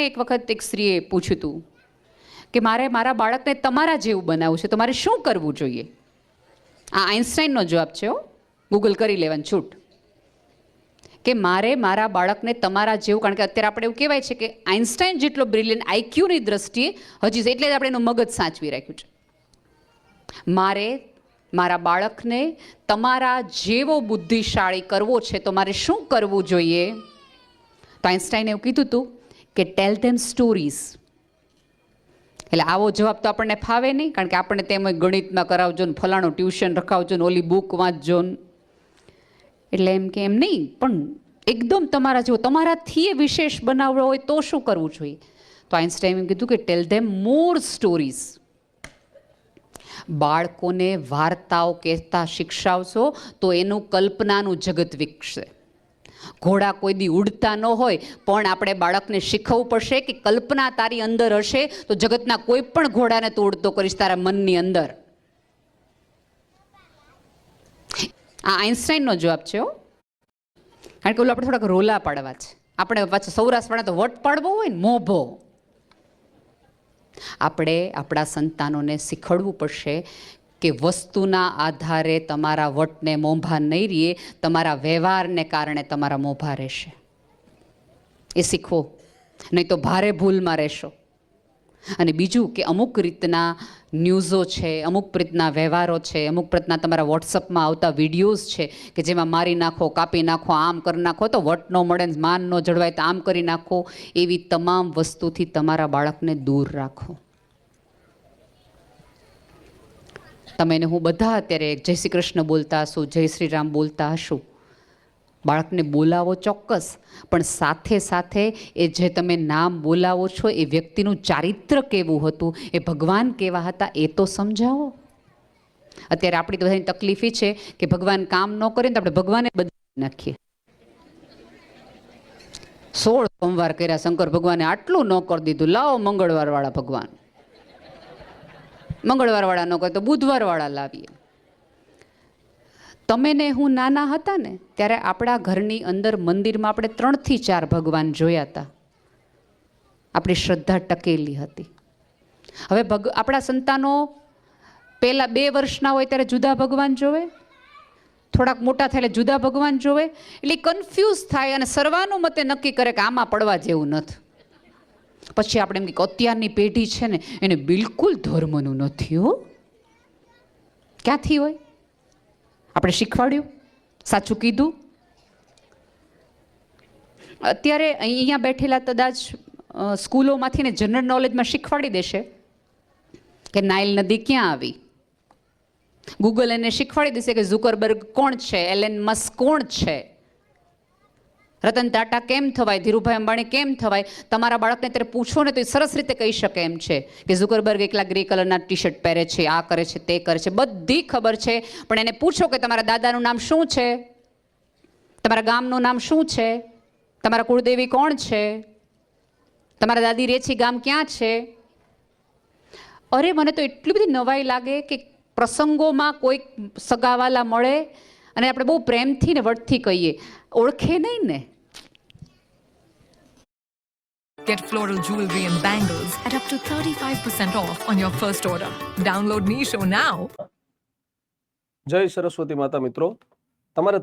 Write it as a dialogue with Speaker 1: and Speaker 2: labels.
Speaker 1: મને એક વખત એક સ્ત્રીએ પૂછ્યું હતું કે મારે મારા બાળકને તમારા જેવું બનાવવું છે તો મારે શું કરવું જોઈએ. આ આઇન્સ્ટાઈનનો જવાબ છે. ગૂગલ કરી લેવાની છૂટ કે મારે મારા બાળકને તમારા જેવું, કારણ કે અત્યારે આપણે એવું કહેવાય છે કે આઇન્સ્ટાઈન જેટલો બ્રિલિયન્ટ આઈક્યુની દ્રષ્ટિએ હજી એટલે જ આપણે એનું મગજ સાચવી રાખ્યું છે. મારે મારા બાળકને તમારા જેવો બુદ્ધિશાળી કરવો છે તો મારે શું કરવું જોઈએ. તો આઇન્સ્ટાઈને એવું કીધું હતું કે ટેલ ધેમ સ્ટોરીઝ. એટલે આવો જવાબ તો આપણને ફાવે નહીં, કારણ કે આપણને તેમ ગણિતમાં કરાવજો ને ફલાણું ટ્યુશન રખાવજો ને ઓલી બુક વાંચજો ને. એટલે એમ કે એમ નહીં, પણ એકદમ તમારા જેવો, તમારાથી એ વિશેષ બનાવવો હોય તો શું કરવું જોઈએ. તો આઇન્સ્ટાઈને એમ કીધું કે ટેલ ધેમ મોર સ્ટોરીઝ. બાળકોને વાર્તાઓ કહેતા શિક્ષાવશો તો એનું કલ્પનાનું જગત વિકસે. ઘોડા કોઈ દી ઉડતા ન હોય પણ આપણે બાળકને શીખવવું પડશે કે કલ્પના તારી અંદર હશે તો જગતના કોઈ પણ ઘોડાને તું ઉડતો કરીશ તારા મનની અંદર. આ આઇન્સ્ટાઈનનો જવાબ છે. કારણ કે ઓલું આપણે થોડાક રોલા પાડવા છે. આપણે પાછું સૌરાષ્ટ્રમાં તો વટ પાડવો હોય ને, મોભો. આપણે આપણા સંતાનોને શીખવવું પડશે કે વસ્તુના આધારે તમારા વટને મોંભા નહીં રહીએ, તમારા વ્યવહારને કારણે તમારા મોંભા રહેશે. એ શીખવો, નહીં તો ભારે ભૂલમાં રહેશો. અને બીજું કે અમુક રીતના ન્યૂઝો છે, અમુક રીતના વ્યવહારો છે, અમુક રીતના તમારા વોટ્સઅપમાં આવતા વિડીયોઝ છે કે જેમાં મારી નાખો, કાપી નાખો, આમ કરી નાખો તો વટ ન મળે, માન ન જળવાય તો આમ કરી નાખો. એવી તમામ વસ્તુથી તમારા બાળકને દૂર રાખો. તમે ને હું બધા અત્યારે જય શ્રી કૃષ્ણ બોલતા હશું, જય શ્રી રામ બોલતા હશું. બાળકને બોલાવો ચોક્કસ, પણ સાથે સાથે એ જે તમે નામ બોલાવો છો એ વ્યક્તિનું ચારિત્ર કેવું હતું, એ ભગવાન કેવા હતા એ તો સમજાવો. અત્યારે આપણી તો બધાની તકલીફ એ છે કે ભગવાન કામ ન કરે ને તો આપણે ભગવાને બદલી નાખીએ. 16 સોમવાર કર્યા, શંકર ભગવાને આટલું ન કરી દીધું, લાવો મંગળવાર વાળા ભગવાન. મંગળવાર વાળા ન કરે તો બુધવાર વાળા લાવીએ. તમે ને હું નાના હતા ને ત્યારે આપણા ઘરની અંદર મંદિરમાં આપણે 3 થી 4 ભગવાન જોયા હતા. આપણી શ્રદ્ધા ટકેલી હતી. હવે આપણા સંતાનો પહેલા 2 વર્ષના હોય ત્યારે જુદા ભગવાન જોવે, થોડાક મોટા થાય એટલે જુદા ભગવાન જોવે, એટલે કન્ફ્યુઝ થાય અને સર્વાનુમતે નક્કી કરે કે આમાં પડવા જેવું નથી. પછી આપણે એમ કે અત્યારની પેઢી છે ને એને બિલકુલ ધર્મનું નથી હો. ક્યાંથી હોય? આપણે શીખવાડ્યું, સાચું કીધું. અત્યારે અહીંયા બેઠેલા કદાચ સ્કૂલોમાંથી ને જનરલ નોલેજમાં શીખવાડી દેશે કે નાઇલ નદી ક્યાં આવી. ગૂગલ એને શીખવાડી દેશે કે ઝુકરબર્ગ કોણ છે, એલન મસ્ક કોણ છે, રતન ટાટા કેમ થવાય, ધીરુભાઈ અંબાણી કેમ થવાય. તમારા બાળકને ત્યારે પૂછો ને તો એ સરસ રીતે કહી શકે એમ છે કે ઝુકરબર્ગ એકલા ગ્રે કલરના ટી-શર્ટ પહેરે છે, આ કરે છે, તે કરે છે, બધી ખબર છે. પણ એને પૂછો કે તમારા દાદાનું નામ શું છે, તમારા ગામનું નામ શું છે, તમારા કુળદેવી કોણ છે, તમારા દાદી રેછી ગામ ક્યાં છે. અરે મને તો એટલી બધી નવાઈ લાગે કે પ્રસંગોમાં કોઈક સગાવાલા મળે અને આપણે બહુ પ્રેમથી ને વટથી કહીએ, ઓળખે નહીં ને.
Speaker 2: Get floral jewelry and bangles at up to 35% off on your first order. Download Meesho now.
Speaker 3: જય સરસ્વતી માતા. મિત્રો, તમારે